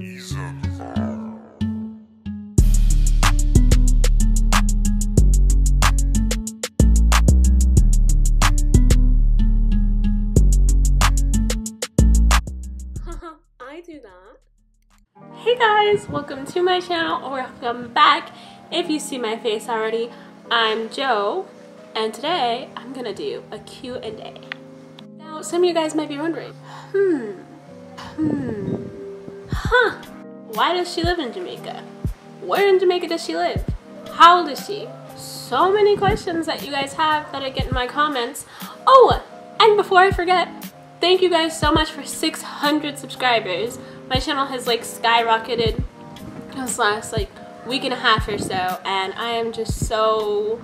I do that. Hey guys, welcome to my channel, or welcome back. If you see my face already, I'm Jo, and today I'm gonna do a Q&A. Now, some of you guys might be wondering, why does she live in Jamaica? Where in Jamaica does she live? How old is she? So many questions that you guys have that I get in my comments. Oh, and before I forget, thank you guys so much for 600 subscribers. My channel has like skyrocketed this last like week and a half or so, and I am just so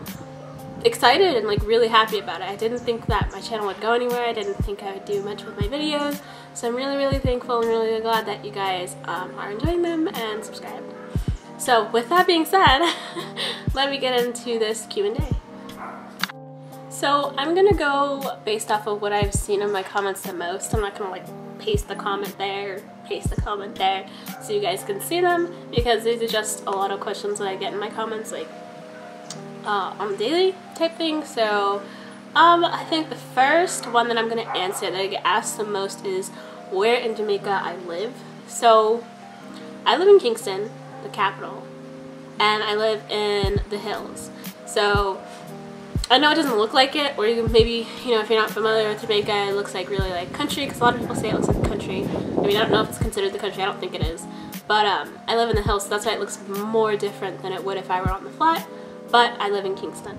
excited and like really happy about it. I didn't think that my channel would go anywhere. I didn't think I would do much with my videos, so I'm really thankful and really glad that you guys are enjoying them and subscribed. So with that being said, let me get into this Q&A. So I'm gonna go based off of what I've seen in my comments the most. I'm not gonna like paste the comment there, paste the comment there, so you guys can see them, because these are just a lot of questions that I get in my comments like on the daily type thing. So I think the first one that I'm gonna answer that I get asked the most is where in Jamaica I live. So I live in Kingston, the capital, and I live in the hills. So I know it doesn't look like it, or maybe, you know, if you're not familiar with Jamaica, it looks like really like country, because a lot of people say it looks like country. I mean, I don't know if it's considered the country, I don't think it is. But I live in the hills, so that's why it looks more different than it would if I were on the flat. But I live in Kingston.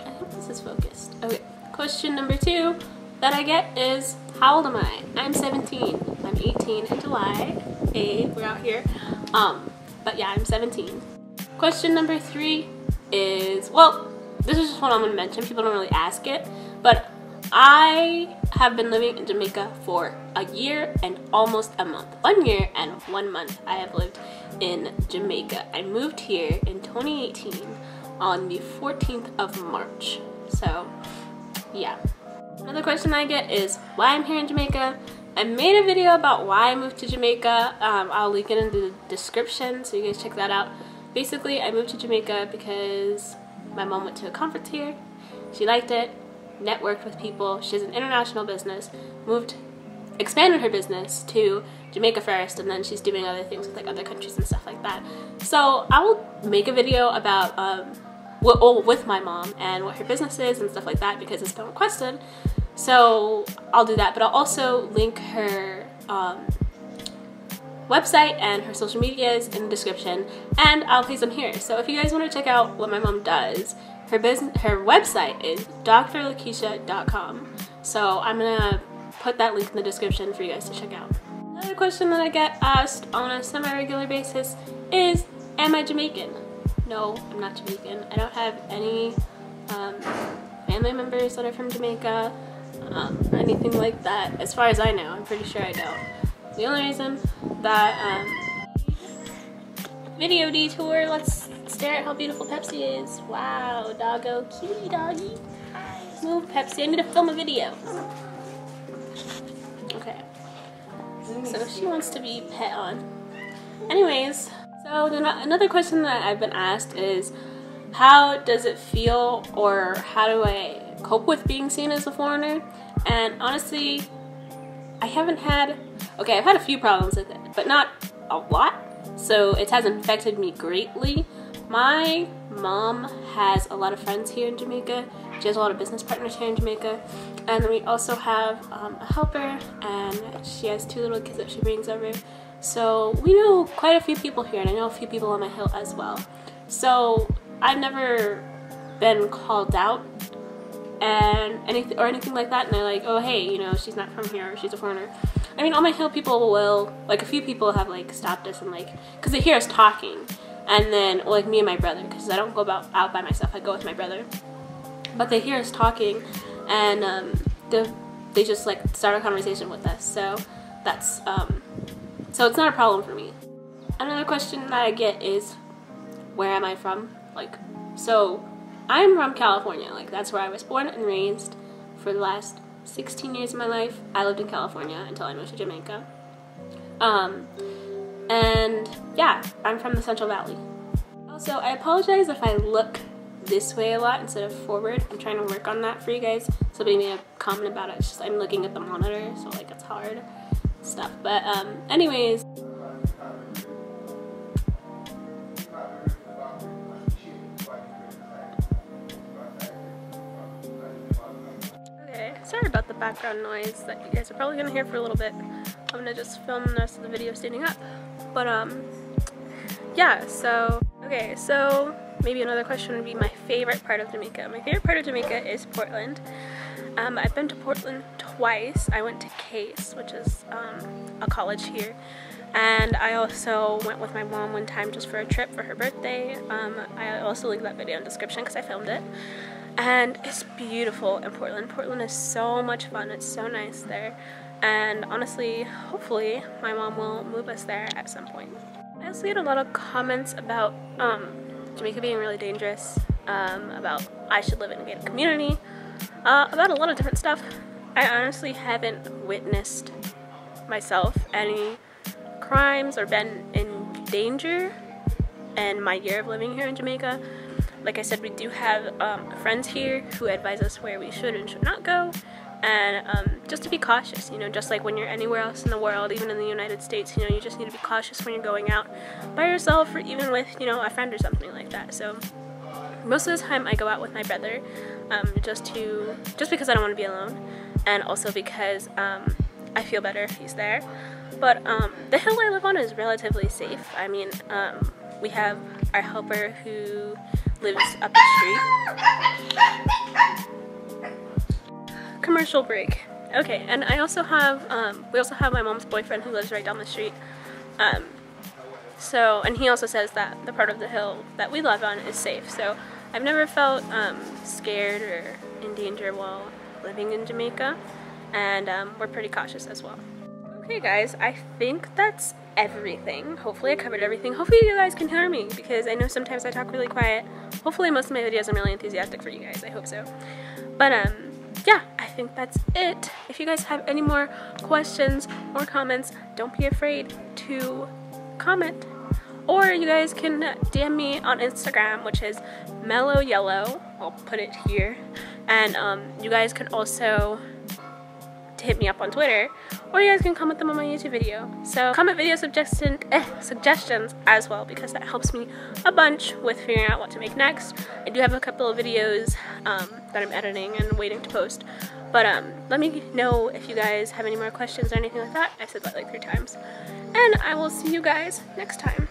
I hope this is focused. Okay, question number 2 that I get is, how old am I? I'm 17. I'm 18 in July. Hey, we're out here. But yeah, I'm 17. Question number 3 is, well, this is just what I'm going to mention. People don't really ask it, but I have been living in Jamaica for a year and almost a month. 1 year and 1 month I have lived in Jamaica. I moved here in 2018 on the 14th of March. So yeah. Another question I get is why I'm here in Jamaica. I made a video about why I moved to Jamaica. I'll link it in the description, so you guys check that out. Basically, I moved to Jamaica because my mom went to a conference here. She liked it, networked with people. She has an international business, expanded her business to Jamaica first, and then she's doing other things with like other countries and stuff like that. So I will make a video about with my mom and what her business is and stuff like that, because it's been requested. So I'll do that, but I'll also link her website and her social medias in the description, and I'll place them here. So if you guys want to check out what my mom does, her website is drlakeisha.com. So I'm gonna put that link in the description for you guys to check out. Another question that I get asked on a semi-regular basis is, am I Jamaican? No, I'm not Jamaican. I don't have any family members that are from Jamaica or anything like that. As far as I know, I'm pretty sure I don't. The only reason that video detour, let's stare at how beautiful Pepsi is. Wow, doggo, cutie doggy. Move, Pepsi, I need to film a video. Okay, so she wants to be pet on. Anyways, so another question that I've been asked is, how does it feel, or how do I cope with being seen as a foreigner? And honestly, I haven't had, okay, I've had a few problems with it, but not a lot, so it hasn't affected me greatly. My mom has a lot of friends here in Jamaica. She has a lot of business partners here in Jamaica, and then we also have a helper, and she has 2 little kids that she brings over. So we know quite a few people here, and I know a few people on my hill as well. So I've never been called out and anything like that, and they're like, oh hey, you know, she's not from here, or she's a foreigner. I mean, on my hill, people will, like, a few people have like stopped us and like, because they hear us talking, and then like me and my brother, because I don't go out by myself, I go with my brother, but they hear us talking, and they just like start a conversation with us. So that's so it's not a problem for me. Another question that I get is, where am I from? Like, so I'm from California. Like, that's where I was born and raised for the last 16 years of my life. I lived in California until I moved to Jamaica. And yeah, I'm from the Central Valley. Also, I apologize if I look this way a lot instead of forward. I'm trying to work on that for you guys. Somebody made a comment about it. It's just I'm looking at the monitor, so like it's hard stuff. But anyways. Okay, sorry about the background noise that you guys are probably gonna hear for a little bit. I'm gonna just film the rest of the video standing up. But yeah, so okay, so maybe another question would be my favorite part of Jamaica. My favorite part of Jamaica is Portland. I've been to Portland twice. I went to Case, which is a college here, and I also went with my mom one time just for a trip for her birthday. I also link that video in the description because I filmed it. And it's beautiful in Portland. Portland is so much fun. It's so nice there. And honestly, hopefully, my mom will move us there at some point. I also get a lot of comments about Jamaica being really dangerous, about I should live in a gated community, about a lot of different stuff. I honestly haven't witnessed myself any crimes or been in danger in my year of living here in Jamaica. Like I said, we do have friends here who advise us where we should and should not go, and just to be cautious, you know, just like when you're anywhere else in the world, even in the United States, you know, you just need to be cautious when you're going out by yourself or even with, you know, a friend or something like that. So most of the time I go out with my brother, just because I don't want to be alone, and also because I feel better if he's there. But the hill I live on is relatively safe. I mean, we have our helper who lives up the street. Commercial break. Okay, and I also have, we also have my mom's boyfriend who lives right down the street. And he also says that the part of the hill that we live on is safe. So I've never felt scared or in danger while living in Jamaica, and we're pretty cautious as well. Okay guys, I think that's everything. Hopefully I covered everything. Hopefully you guys can hear me, because I know sometimes I talk really quiet. Hopefully most of my videos I'm really enthusiastic for you guys. I hope so. But yeah, I think that's it. If you guys have any more questions or comments, don't be afraid to comment. Or you guys can DM me on Instagram, which is Mellow Yellow. I'll put it here. And you guys can also hit me up on Twitter, or you guys can comment them on my YouTube video. So comment video suggestions as well, because that helps me a bunch with figuring out what to make next. I do have a couple of videos that I'm editing and waiting to post, but let me know if you guys have any more questions or anything like that. I said that like 3 times, and I will see you guys next time.